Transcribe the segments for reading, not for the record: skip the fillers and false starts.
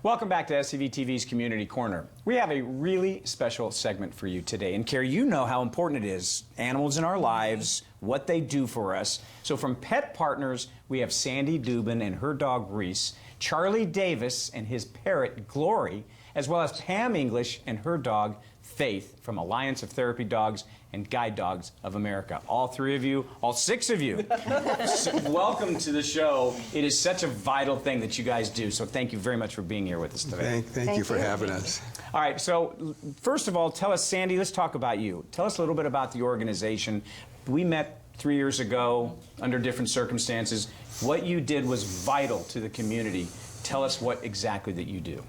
Welcome back to SCVTV's Community Corner. We have a really special segment for you today. And Carrie, you know how important it is, animals in our lives, what they do for us. So from Pet Partners, we have Sandy Dubin and her dog Reese, Charlie Davis and his parrot Glory, as well as Pam English and her dog Faith from Alliance of Therapy Dogs and Guide Dogs of America. All three of you, all six of you, welcome to the show. It is such a vital thing that you guys do, so thank you very much for being here with us today. Thank you for having us. All right, so first of all, tell us, Sandy, let's talk about you. Tell us a little bit about the organization. We met 3 years ago under different circumstances. What you did was vital to the community. Tell us what exactly that you do.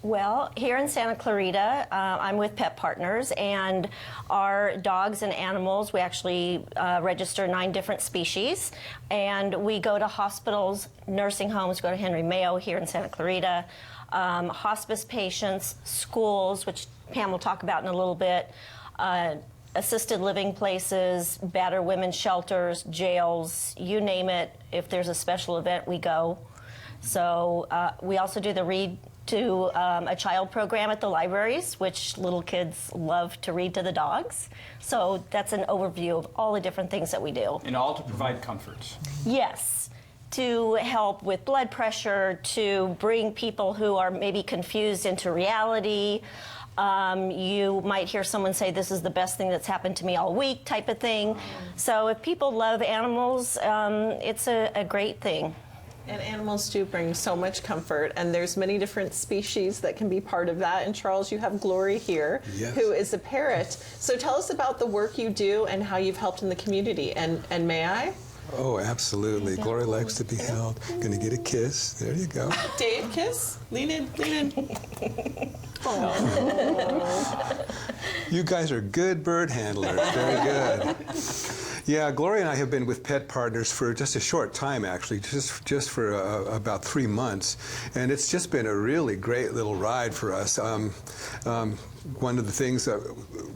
Well, here in Santa Clarita, I'm with Pet Partners, and our dogs and animals, we actually register 9 different species, and we go to hospitals, nursing homes, go to Henry Mayo here in Santa Clarita, hospice patients, schools, which Pam will talk about in a little bit, assisted living places, battered women's shelters, jails, you name it. If there's a special event, we go. So we also do the read to a child program at the libraries, which little kids love to read to the dogs. So that's an overview of all the different things that we do. And all to provide comfort. Yes, to help with blood pressure, to bring people who are maybe confused into reality. You might hear someone say, this is the best thing that's happened to me all week, type of thing. So if people love animals, it's a great thing. And animals do bring so much comfort, and there's many different species that can be part of that. And Charles, you have Glory here, yes, who is a parrot. So tell us about the work you do and how you've helped in the community. And may I? Oh, absolutely. Glory likes to be held. Gonna get a kiss. There you go. Dave, kiss. Lean in, lean in. You guys are good bird handlers. Very good. Yeah, Glory and I have been with Pet Partners for just a short time, actually, just for about 3 months, and it's just been a really great little ride for us. One of the things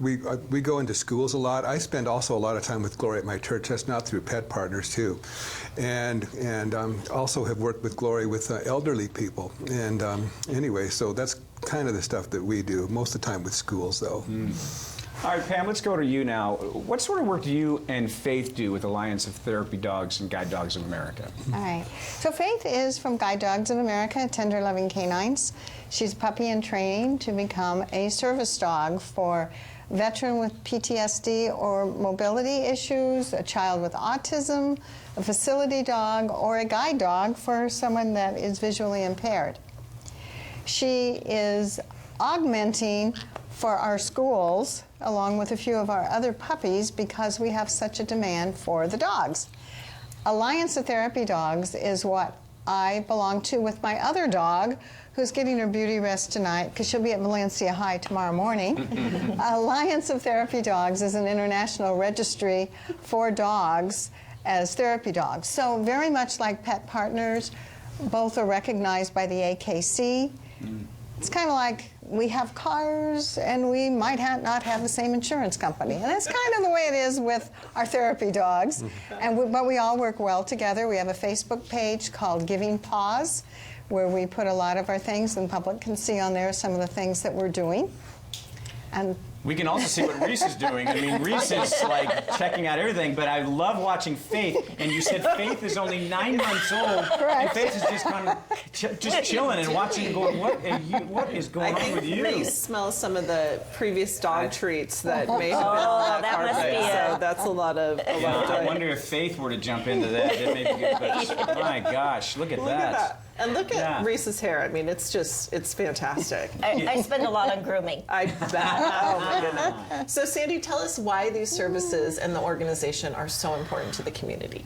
we go into schools a lot. I spend also a lot of time with Glory at my church. That's not through Pet Partners too, and also have worked with Glory with elderly people. And anyway, so that's kind of the stuff that we do most of the time with schools, though. All right, Pam, let's go to you now. What sort of work do you and Faith do with Alliance of Therapy Dogs and Guide Dogs of America? All right. So Faith is from Guide Dogs of America, Tender Loving Canines. She's a puppy in training to become a service dog for a veteran with PTSD or mobility issues, a child with autism, a facility dog, or a guide dog for someone that is visually impaired. She is augmenting for our schools, along with a few of our other puppies, because we have such a demand for the dogs. Alliance of Therapy Dogs is what I belong to with my other dog, who's getting her beauty rest tonight, because she'll be at Valencia High tomorrow morning. Alliance of Therapy Dogs is an international registry for dogs as therapy dogs. So very much like Pet Partners, both are recognized by the AKC. It's kind of like we have cars and we might not have the same insurance company. And that's kind of the way it is with our therapy dogs. But we all work well together. We have a Facebook page called Giving Paws, where we put a lot of our things, and the public can see on there some of the things that we're doing. And we can also see what Reese is doing. I mean, Reese is like checking out everything, but I love watching Faith. And you said Faith is only 9 months old. Correct. And Faith is just kind of just chilling and watching and going, what is going on with you? I think Reese smells some of the previous dog treats that may have been on that carpet. Must be so that's a lot of joy. I wonder if Faith were to jump into that, it may be good. But my gosh, look at that. And look at Reese's hair. I mean, it's fantastic. I spend a lot on grooming. I bet. Oh, my goodness. So, Sandy, tell us why these services and the organization are so important to the community.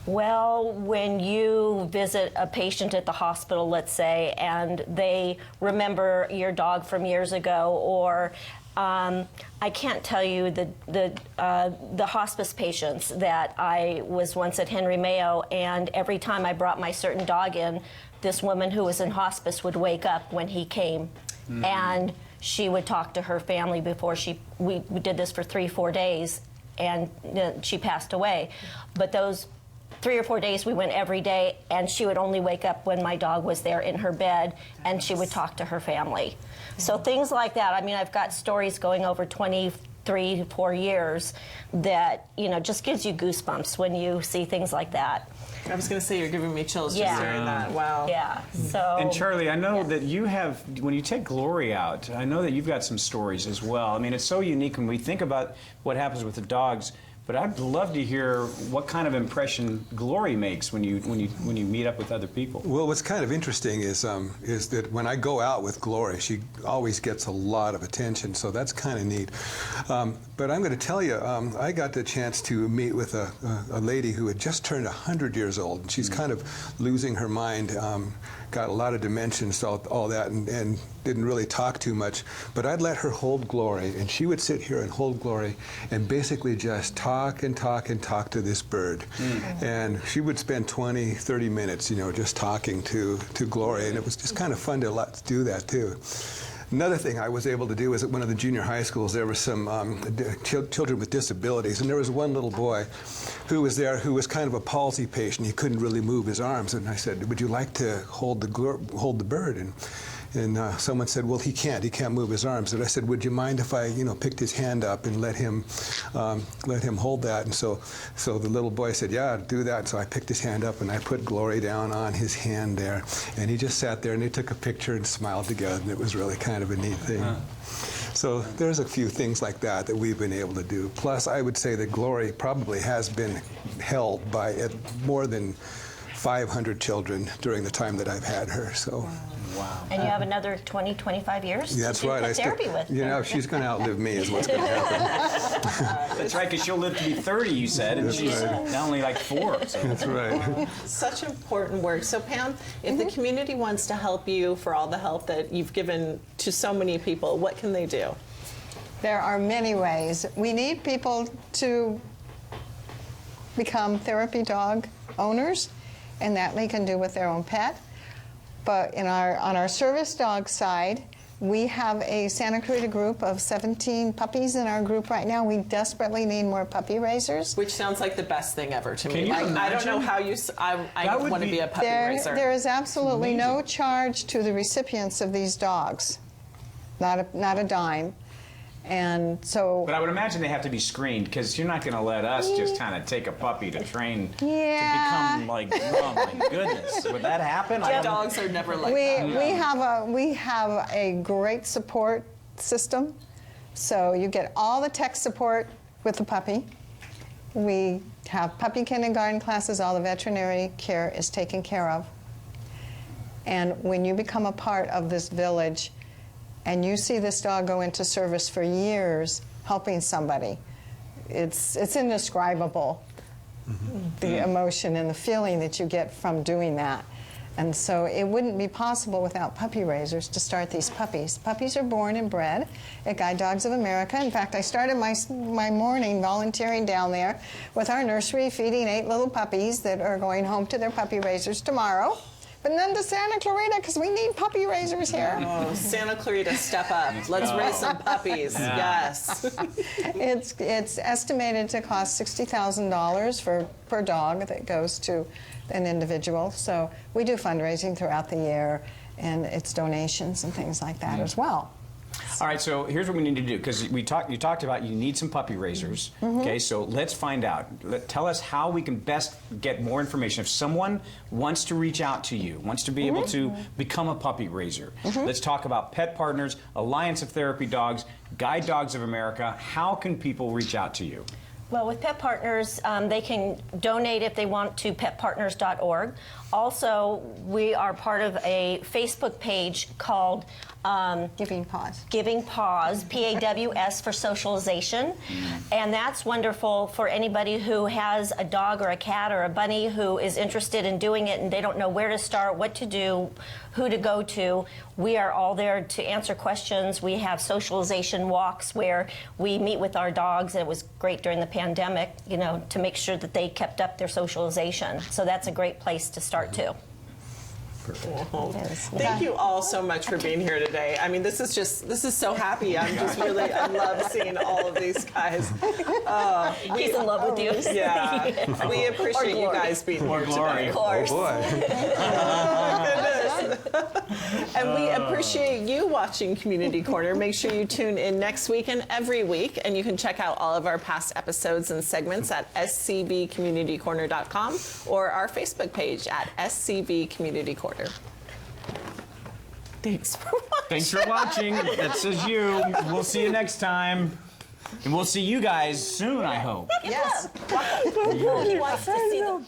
Well, when you visit a patient at the hospital, let's say, and they remember your dog from years ago, or I can't tell you the hospice patients that I was once at Henry Mayo, and every time I brought my certain dog in, this woman who was in hospice would wake up when he came, and she would talk to her family before we did this for 3-4 days, and she passed away. But those 3 or 4 days we went every day, and she would only wake up when my dog was there in her bed, and she would talk to her family. So things like that. I mean, I've got stories going over 23 to 4 years that, you know, just gives you goosebumps when you see things like that. I was going to say, you're giving me chills Yeah. just hearing that. Wow. Yeah. So. And Charlie, I know Yeah. that you have, when you take Glory out, I know that you've got some stories as well. I mean, it's so unique when we think about what happens with the dogs. But I'd love to hear what kind of impression Glory makes when you meet up with other people. Well, what's kind of interesting is that when I go out with Glory, she always gets a lot of attention, so that's kind of neat. But I'm going to tell you, I got the chance to meet with a lady who had just turned 100 years old. She's kind of losing her mind, got a lot of dementia, all that, and didn't really talk too much. But I'd let her hold Glory, and she would sit here and hold Glory and basically just talk and talk and talk to this bird. And she would spend 20, 30 minutes, you know, just talking to Glory, and it was just kind of fun to do that too. Another thing I was able to do is at one of the junior high schools, there were some children with disabilities, and there was one little boy who was there who was kind of a palsy patient. He couldn't really move his arms, and I said, "Would you like to hold the bird?" And someone said, "Well, he can't move his arms." And I said, "Would you mind if I, you know, picked his hand up and let him hold that?" And so the little boy said, "Yeah, do that." So I picked his hand up and I put Glory down on his hand there, and he just sat there and they took a picture and smiled together, and it was really kind of a neat thing. So there's a few things like that we've been able to do. Plus, I would say that Glory probably has been held by more than 500 children during the time that I've had her. So. Wow. And you have another 20, 25 years That's to do right. pet therapy with. You know, she's going to outlive me is what's going to happen. That's right, because she'll live to be 30, you said, and That's she's right. now only like 4. So. That's right. Such important work. So Pam, if the community wants to help you for all the help that you've given to so many people, what can they do? There are many ways. We need people to become therapy dog owners, and that they can do with their own pet. But on our service dog side, we have a Santa Clarita group of 17 puppies in our group right now. We desperately need more puppy raisers. Which sounds like the best thing ever to me. Can you Like, I don't know imagine? how you. I would want to be- be a puppy raiser. There is absolutely no amazing. charge to the recipients of these dogs, not a dime. And so, But I would imagine they have to be screened, because you're not going to let us just kind of take a puppy to train Yeah. to become like, oh my goodness, would that happen? I don't- Dogs are never like we that. we have a great support system. So you get all the tech support with the puppy. We have puppy kindergarten classes. All the veterinary care is taken care of. And when you become a part of this village, and you see this dog go into service for years helping somebody, it's indescribable, the emotion and the feeling that you get from doing that. And so it wouldn't be possible without puppy raisers to start these puppies. Puppies are born and bred at Guide Dogs of America. In fact, I started my morning volunteering down there with our nursery, feeding 8 little puppies that are going home to their puppy raisers tomorrow. But none to Santa Clarita, because we need puppy raisers here. Oh, Santa Clarita, step up. Let's raise some puppies. Yes. It's estimated to cost $60,000 per dog that goes to an individual. So we do fundraising throughout the year, and it's donations and things like that as well. All right, so here's what we need to do, because you talked about you need some puppy raisers. Okay, so let's find out. Tell us how we can best get more information. If someone wants to reach out to you, wants to be able to become a puppy raiser, let's talk about Pet Partners, Alliance of Therapy Dogs, Guide Dogs of America. How can people reach out to you? Well, with Pet Partners, they can donate if they want to petpartners.org. Also, we are part of a Facebook page called Giving Paws. Giving Paws, P-A-W-S for socialization. And that's wonderful for anybody who has a dog or a cat or a bunny who is interested in doing it and they don't know where to start, what to do, who to go to. We are all there to answer questions. We have socialization walks where we meet with our dogs, and it was great during the pandemic, you know, to make sure that they kept up their socialization. So that's a great place to start too. Thank you all so much for being here today. I mean, this is so happy. I love seeing all of these guys. He's in love with you. Yeah, we appreciate you guys being here today. Of course. Oh boy. And we appreciate you watching Community Corner. Make sure you tune in next week and every week, and you can check out all of our past episodes and segments at scvcommunitycorner.com or our Facebook page at SCV Community Corner. Thanks for watching. Thanks for watching. That says you. We'll see you next time. And we'll see you guys soon, I hope. Yes. He wants to see them.